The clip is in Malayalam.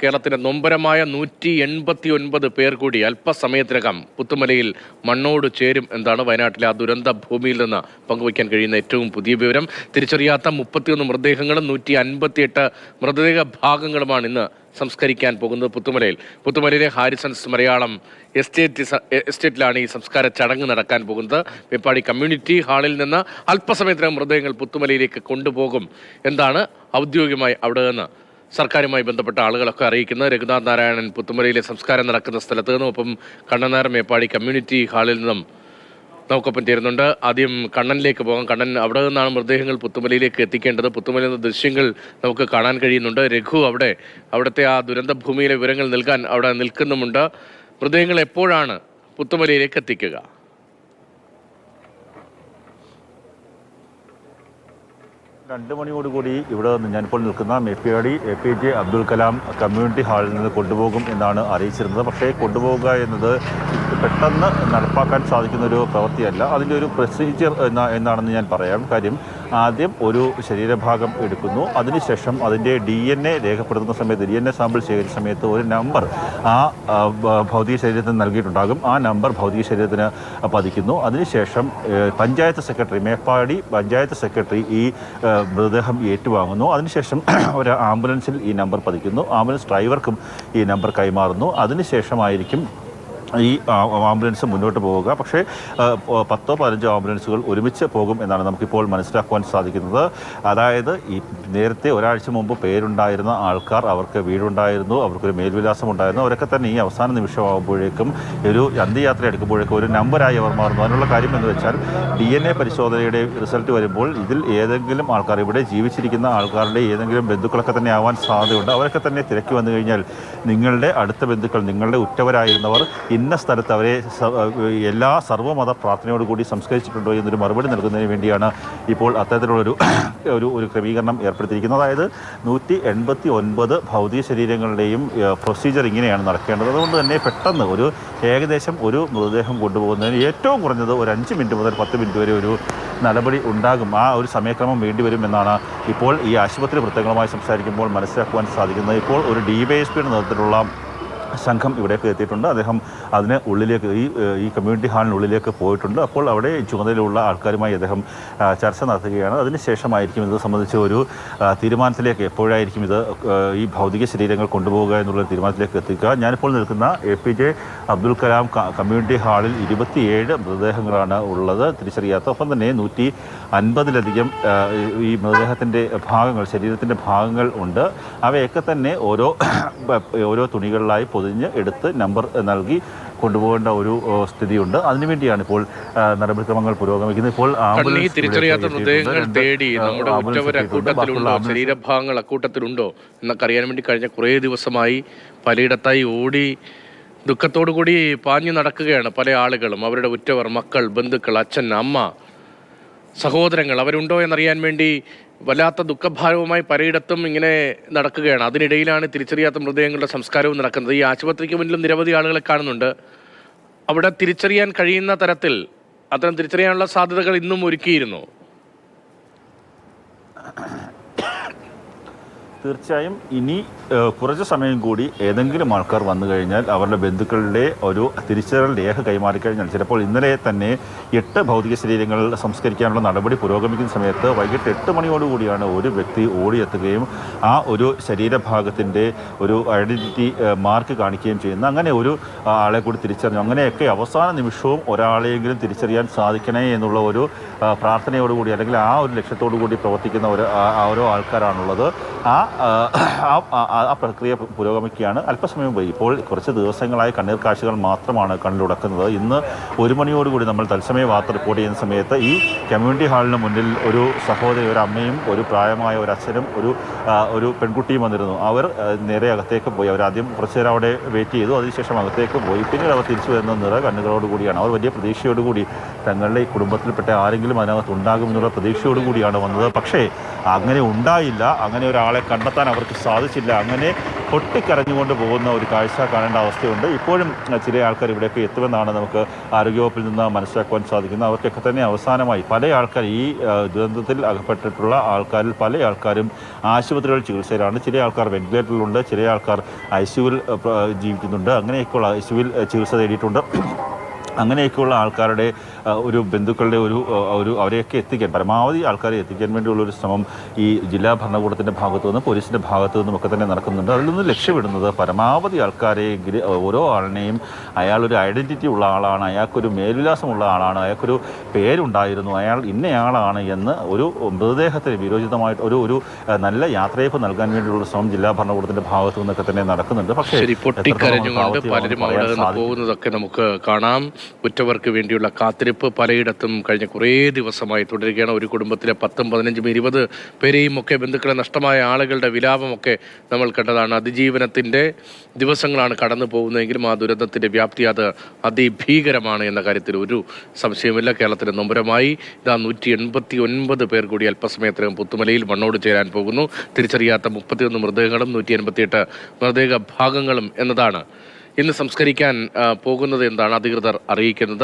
കേരളത്തിന്റെ നൊമ്പരമായ 189 പേർ കൂടി അല്പസമയത്തിനകം പുത്തുമലയിൽ മണ്ണോട് ചേരും എന്നാണ് വയനാട്ടിലെ ആ ദുരന്ത ഭൂമിയിൽ നിന്ന് പങ്കുവയ്ക്കാൻ കഴിയുന്ന ഏറ്റവും പുതിയ വിവരം. തിരിച്ചറിയാത്ത 31 മൃതദേഹങ്ങളും 158 മൃതദേഹ ഭാഗങ്ങളുമാണ് ഇന്ന് സംസ്കരിക്കാൻ പോകുന്നത് പുത്തുമലയിലെ ഹാരിസൺസ് മലയാളം എസ്റ്റേറ്റിലാണ് ഈ സംസ്കാര ചടങ്ങ് നടക്കാൻ പോകുന്നത്. മേപ്പാടി കമ്മ്യൂണിറ്റി ഹാളിൽ നിന്ന് അല്പസമയത്തിനകം മൃതദേഹങ്ങൾ പുത്തുമലയിലേക്ക് കൊണ്ടുപോകും എന്നാണ് ഔദ്യോഗികമായി അവിടെ നിന്ന് സർക്കാരുമായി ബന്ധപ്പെട്ട ആളുകളൊക്കെ അറിയിക്കുന്നത്. രഘുനാഥ് നാരായണൻ പുത്തുമലയിലെ സംസ്കാരം നടക്കുന്ന സ്ഥലത്ത് നിന്നും ഒപ്പം കണ്ണനാർ മേപ്പാടി കമ്മ്യൂണിറ്റി ഹാളിൽ നിന്നും നമുക്കൊപ്പം ചേരുന്നുണ്ട്. ആദ്യം കണ്ണനിലേക്ക് പോകാം. കണ്ണൻ, അവിടെ നിന്നാണ് മൃതദേഹങ്ങൾ പുത്തുമലയിലേക്ക് എത്തിക്കേണ്ടത്. പുത്തുമലയിൽ നിന്ന് ദൃശ്യങ്ങൾ നമുക്ക് കാണാൻ കഴിയുന്നുണ്ട്. രഘു അവിടുത്തെ ആ ദുരന്ത ഭൂമിയിലെ വിവരങ്ങൾ നൽകാൻ അവിടെ നിൽക്കുന്നുമുണ്ട്. മൃതദേഹങ്ങൾ എപ്പോഴാണ് പുത്തുമലയിലേക്ക് എത്തിക്കുക? 2 മണിയോടുകൂടി ഇവിടെ നിന്ന് ഞാനിപ്പോൾ നിൽക്കുന്ന മേപ്പാടി APJ അബ്ദുൽ കലാം കമ്മ്യൂണിറ്റി ഹാളിൽ നിന്ന് കൊണ്ടുപോകും എന്നാണ് അറിയിച്ചിരുന്നത്. പക്ഷേ കൊണ്ടുപോകുക എന്നത് പെട്ടെന്ന് നടപ്പാക്കാൻ സാധിക്കുന്നൊരു പ്രവൃത്തിയല്ല. അതിൻ്റെ ഒരു പ്രൊസീജിയർ എന്നാണെന്ന് ഞാൻ പറയാം. കാര്യം ആദ്യം ഒരു ശരീരഭാഗം എടുക്കുന്നു, അതിനുശേഷം അതിൻ്റെ DNA രേഖപ്പെടുത്തുന്ന സമയത്ത് DNA സാമ്പിൾ ശേഖരിച്ച സമയത്ത് ഒരു നമ്പർ ആ ഭൗതിക ശരീരത്തിന് നൽകിയിട്ടുണ്ടാകും. ആ നമ്പർ ഭൗതിക ശരീരത്തിന് പതിക്കുന്നു. അതിനുശേഷം പഞ്ചായത്ത് സെക്രട്ടറി, മേപ്പാടി പഞ്ചായത്ത് സെക്രട്ടറി ഈ മൃതദേഹം ഏറ്റുവാങ്ങുന്നു. അതിനുശേഷം ഒരു ആംബുലൻസിൽ ഈ നമ്പർ പതിക്കുന്നു. ആംബുലൻസ് ഡ്രൈവർക്കും ഈ നമ്പർ കൈമാറുന്നു. അതിനുശേഷമായിരിക്കും ഈ ആംബുലൻസ് മുന്നോട്ട് പോവുക. പക്ഷേ 10-15 ആംബുലൻസുകൾ ഒരുമിച്ച് പോകും എന്നാണ് നമുക്കിപ്പോൾ മനസ്സിലാക്കുവാൻ സാധിക്കുന്നത്. അതായത് ഈ നേരത്തെ ഒരാഴ്ച മുമ്പ് പേരുണ്ടായിരുന്ന ആൾക്കാർ, അവർക്ക് വീടുണ്ടായിരുന്നു, അവർക്കൊരു മേൽവിലാസം ഉണ്ടായിരുന്നു, അവരൊക്കെ തന്നെ ഈ അവസാന നിമിഷമാകുമ്പോഴേക്കും ഒരു അന്ത്യയാത്ര എടുക്കുമ്പോഴേക്കും ഒരു നമ്പറായി അവർ മാറുന്നു. അതിനുള്ള കാര്യം എന്ന് വെച്ചാൽ DNA പരിശോധനയുടെ റിസൾട്ട് വരുമ്പോൾ ഇതിൽ ഏതെങ്കിലും ആൾക്കാർ, ഇവിടെ ജീവിച്ചിരിക്കുന്ന ആൾക്കാരുടെ ഏതെങ്കിലും ബന്ധുക്കളൊക്കെ തന്നെ ആവാൻ സാധ്യതയുണ്ട്. അവരൊക്കെ തന്നെ തിരക്കി വന്നു കഴിഞ്ഞാൽ നിങ്ങളുടെ അടുത്ത ബന്ധുക്കൾ, നിങ്ങളുടെ ഉറ്റവരായിരുന്നവർ ഇന്ന സ്ഥലത്ത് അവരെ എല്ലാ സർവ്വമത പ്രാർത്ഥനയോടുകൂടി സംസ്കരിച്ചിട്ടുണ്ടോ എന്നൊരു മറുപടി നൽകുന്നതിന് വേണ്ടിയാണ് ഇപ്പോൾ അത്തരത്തിലുള്ളൊരു ഒരു ക്രമീകരണം ഏർപ്പെടുത്തിയിരിക്കുന്നത്. അതായത് 189 ഭൗതിക ശരീരങ്ങളുടെയും പ്രൊസീജിയർ ഇങ്ങനെയാണ് നടക്കേണ്ടത്. അതുകൊണ്ട് തന്നെ പെട്ടെന്ന് ഏകദേശം ഒരു മൃതദേഹം കൊണ്ടുപോകുന്നതിന് ഏറ്റവും കുറഞ്ഞത് ഒരു 5 മിനിറ്റ് മുതൽ 10 മിനിറ്റ് വരെ ഒരു നടപടി ഉണ്ടാകും. ആ ഒരു സമയക്രമം വേണ്ടിവരുമെന്നാണ് ഇപ്പോൾ ഈ ആശുപത്രി വൃത്തങ്ങളുമായി സംസാരിക്കുമ്പോൾ മനസ്സിലാക്കുവാൻ സാധിക്കുന്നത്. ഇപ്പോൾ ഒരു DYSPയുടെ നേതൃത്വത്തിലുള്ള സംഘം ഇവിടേക്ക് എത്തിയിട്ടുണ്ട്. അദ്ദേഹം അതിന് ഉള്ളിലേക്ക് ഈ കമ്മ്യൂണിറ്റി ഹാളിനുള്ളിലേക്ക് പോയിട്ടുണ്ട്. അപ്പോൾ അവിടെ ചുമതലയുള്ള ആൾക്കാരുമായി അദ്ദേഹം ചർച്ച നടത്തുകയാണ്. അതിനുശേഷമായിരിക്കും ഇത് സംബന്ധിച്ച് ഒരു തീരുമാനത്തിലേക്ക്, എപ്പോഴായിരിക്കും ഈ ഭൗതിക ശരീരങ്ങൾ കൊണ്ടുപോകുക എന്നുള്ള തീരുമാനത്തിലേക്ക് എത്തിക്കുക. ഞാനിപ്പോൾ നിൽക്കുന്ന APJ അബ്ദുൽ കലാം കമ്മ്യൂണിറ്റി ഹാളിൽ 27 മൃതദേഹങ്ങളാണ് ഉള്ളത്, തിരിച്ചറിയാത്ത. ഒപ്പം തന്നെ 150-ലധികം ഈ മൃതദേഹത്തിൻ്റെ ഭാഗങ്ങൾ, ശരീരത്തിൻ്റെ ഭാഗങ്ങൾ ഉണ്ട്. അവയൊക്കെ തന്നെ ഓരോ തുണികളിലായി പൊതിഞ്ഞ് എടുത്ത് നമ്പർ നൽകി കൊണ്ടുപോകേണ്ട ഒരു സ്ഥിതിയുണ്ട്. അതിനുവേണ്ടിയാണ് ഇപ്പോൾ നടപടിക്രമങ്ങൾ പുരോഗമിക്കുന്നത്. ഇപ്പോൾ തിരിച്ചറിയാത്ത മൃതദേഹങ്ങൾ തേടി നമ്മുടെ ഉറ്റവർ അക്കൂട്ടത്തിലുണ്ടോ, ശരീരഭാഗങ്ങൾ അക്കൂട്ടത്തിലുണ്ടോ എന്നൊക്കെ അറിയാൻ വേണ്ടി കഴിഞ്ഞ കുറേ ദിവസമായി പലയിടത്തായി ഓടി ദുഃഖത്തോടു കൂടി പാഞ്ഞു നടക്കുകയാണ് പല ആളുകളും. അവരുടെ ഉറ്റവർ, മക്കൾ, ബന്ധുക്കൾ, അച്ഛൻ, അമ്മ, സഹോദരങ്ങൾ അവരുണ്ടോ എന്നറിയാൻ വേണ്ടി വല്ലാത്ത ദുഃഖഭാരവുമായി പലയിടത്തും ഇങ്ങനെ നടക്കുകയാണ്. അതിനിടയിലാണ് തിരിച്ചറിയാത്ത മൃതദേഹങ്ങളുടെ സംസ്കാരവും നടക്കുന്നത്. ഈ ആശുപത്രിക്ക് മുന്നിലും നിരവധി ആളുകളെ കാണുന്നുണ്ട്. അവിടെ തിരിച്ചറിയാൻ കഴിയുന്ന തരത്തിൽ അത്തരം തിരിച്ചറിയാനുള്ള സാധ്യതകൾ ഇന്നും ഒരുക്കിയിരുന്നു. തീർച്ചയായും ഇനി കുറച്ച് സമയം കൂടി ഏതെങ്കിലും ആൾക്കാർ വന്നു കഴിഞ്ഞാൽ, അവരുടെ ബന്ധുക്കളുടെ ഒരു തിരിച്ചറിയൽ രേഖ കൈമാറിക്കഴിഞ്ഞാൽ, ചിലപ്പോൾ ഇന്നലെ തന്നെ 8 ഭൗതിക ശരീരങ്ങൾ സംസ്കരിക്കാനുള്ള നടപടി പുരോഗമിക്കുന്ന സമയത്ത് വൈകിട്ട് 8 മണിയോടുകൂടിയാണ് ഒരു വ്യക്തി ഓടിയെത്തുകയും ആ ഒരു ശരീരഭാഗത്തിൻ്റെ ഒരു ഐഡൻറ്റിറ്റി മാർക്ക് കാണിക്കുകയും ചെയ്യുന്നത്. അങ്ങനെ ഒരു ആളെ കൂടി തിരിച്ചറിഞ്ഞു. അങ്ങനെയൊക്കെ അവസാന നിമിഷവും ഒരാളെയെങ്കിലും തിരിച്ചറിയാൻ സാധിക്കണേ എന്നുള്ള ഒരു പ്രാർത്ഥനയോടുകൂടി, അല്ലെങ്കിൽ ആ ഒരു ലക്ഷ്യത്തോടു കൂടി പ്രവർത്തിക്കുന്ന ഓരോ ആൾക്കാരാണുള്ളത്. ആ പ്രക്രിയ പുരോഗമിക്കുകയാണ്. അല്പസമയം പോയി ഇപ്പോൾ കുറച്ച് ദിവസങ്ങളായി കണ്ണീർ കാഴ്ചകൾ മാത്രമാണ് കണ്ണിലുടക്കുന്നത്. ഇന്ന് 1 മണിയോടുകൂടി നമ്മൾ തത്സമയ വാർത്ത റിപ്പോർട്ട് ചെയ്യുന്ന സമയത്ത് ഈ കമ്മ്യൂണിറ്റി ഹാളിന് മുന്നിൽ ഒരു സഹോദരി, ഒരു അമ്മയും ഒരു പ്രായമായ ഒരു അച്ഛനും ഒരു പെൺകുട്ടിയും വന്നിരുന്നു. അവർ നേരെ അകത്തേക്ക് പോയി. അവരാദ്യം കുറച്ച് നേരം അവിടെ വെയിറ്റ് ചെയ്തു. അതിനുശേഷം അകത്തേക്ക് പോയി. പിന്നീട് അവർ തിരിച്ചു വരുന്ന കണ്ണുകളോടുകൂടിയാണ്. അവർ വലിയ പ്രതീക്ഷയോടുകൂടി തങ്ങളുടെ ഈ കുടുംബത്തിൽപ്പെട്ട ആരെങ്കിലും അതിനകത്ത് ഉണ്ടാകുമെന്നുള്ള പ്രതീക്ഷയോടുകൂടിയാണ് വന്നത്. പക്ഷേ അങ്ങനെ ഉണ്ടായില്ല. അങ്ങനെ ഒരാളെ കണ്ടെത്താൻ അവർക്ക് സാധിച്ചില്ല. അങ്ങനെ പൊട്ടിക്കരഞ്ഞുകൊണ്ട് പോകുന്ന ഒരു കാഴ്ച കാണേണ്ട അവസ്ഥയുണ്ട്. ഇപ്പോഴും ചില ആൾക്കാർ ഇവിടെയൊക്കെ എത്തുമെന്നാണ് നമുക്ക് ആരോഗ്യവകുപ്പിൽ നിന്ന് മനസ്സിലാക്കുവാൻ സാധിക്കുന്നത്. അവർക്കൊക്കെ തന്നെ അവസാനമായി പല ആൾക്കാർ ഈ ദുരന്തത്തിൽ അകപ്പെട്ടിട്ടുള്ള ആൾക്കാരിൽ പല ആൾക്കാരും ആശുപത്രികളിൽ ചികിത്സയിലാണ്. ചില ആൾക്കാർ വെന്റിലേറ്ററിലുണ്ട്, ചില ആൾക്കാർ ഐസിയുവിൽ ജീവിക്കുന്നുണ്ട്. അങ്ങനെയൊക്കെയുള്ള ഐസിയുവിൽ ചികിത്സ തേടിയിട്ടുണ്ട്. അങ്ങനെയൊക്കെയുള്ള ആൾക്കാരുടെ ഒരു ബന്ധുക്കളുടെ ഒരു അവരെയൊക്കെ എത്തിക്കാൻ, പരമാവധി ആൾക്കാരെ എത്തിക്കാൻ വേണ്ടിയുള്ളൊരു ശ്രമം ഈ ജില്ലാ ഭരണകൂടത്തിൻ്റെ ഭാഗത്തു നിന്നും പോലീസിൻ്റെ ഭാഗത്തു നിന്നും ഒക്കെ തന്നെ നടക്കുന്നുണ്ട്. അതിൽ നിന്ന് ലക്ഷ്യമിടുന്നത് പരമാവധി ആൾക്കാരെ, ഓരോ ആളിനെയും അയാളൊരു ഐഡൻറ്റിറ്റി ഉള്ള ആളാണ്, അയാൾക്കൊരു മേൽവിലാസമുള്ള ആളാണ്, അയാൾക്കൊരു പേരുണ്ടായിരുന്നു, അയാൾ ഇന്നയാളാണ് എന്ന് ഒരു മൃതദേഹത്തിന് വിരോചിതമായിട്ട് ഒരു നല്ല യാത്രയപ്പ് നൽകാൻ വേണ്ടിയുള്ള ശ്രമം ജില്ലാ ഭരണകൂടത്തിൻ്റെ ഭാഗത്തു നിന്നൊക്കെ തന്നെ നടക്കുന്നുണ്ട്. പക്ഷേ പൊട്ടിക്കരഞ്ഞുകൊണ്ട് പലരും അവിടെ നിന്ന് പോകുന്നതൊക്കെ നമുക്ക് കാണാം. ഉറ്റവർക്ക് വേണ്ടിയുള്ള കാത്തിരിപ്പ് പലയിടത്തും കഴിഞ്ഞ കുറേ ദിവസമായി തുടരുകയാണ്. ഒരു കുടുംബത്തിലെ 10, 15, 20 പേരെയും ഒക്കെ ബന്ധുക്കളെ നഷ്ടമായ ആളുകളുടെ വിലാപമൊക്കെ നമ്മൾ കണ്ടതാണ്. അതിജീവനത്തിൻ്റെ ദിവസങ്ങളാണ് കടന്നു പോകുന്നതെങ്കിലും ആ ദുരന്തത്തിൻ്റെ വ്യാപ്തി അത് അതിഭീകരമാണ് എന്ന കാര്യത്തിൽ ഒരു സംശയമില്ല. കേരളത്തിന് നൊമ്പരമായി ഇതാ 189 പേർ കൂടി അല്പസമയത്തിനകം പുത്തുമലയിൽ മണ്ണോട് ചേരാൻ പോകുന്നു. തിരിച്ചറിയാത്ത 31 മൃതദേഹങ്ങളും 188 മൃതദേഹ ഭാഗങ്ങളും എന്നതാണ് ഇന്ന് സംസ്കരിക്കാൻ പോകുന്നത് എന്നാണ് അധികൃതർ അറിയിക്കുന്നത്.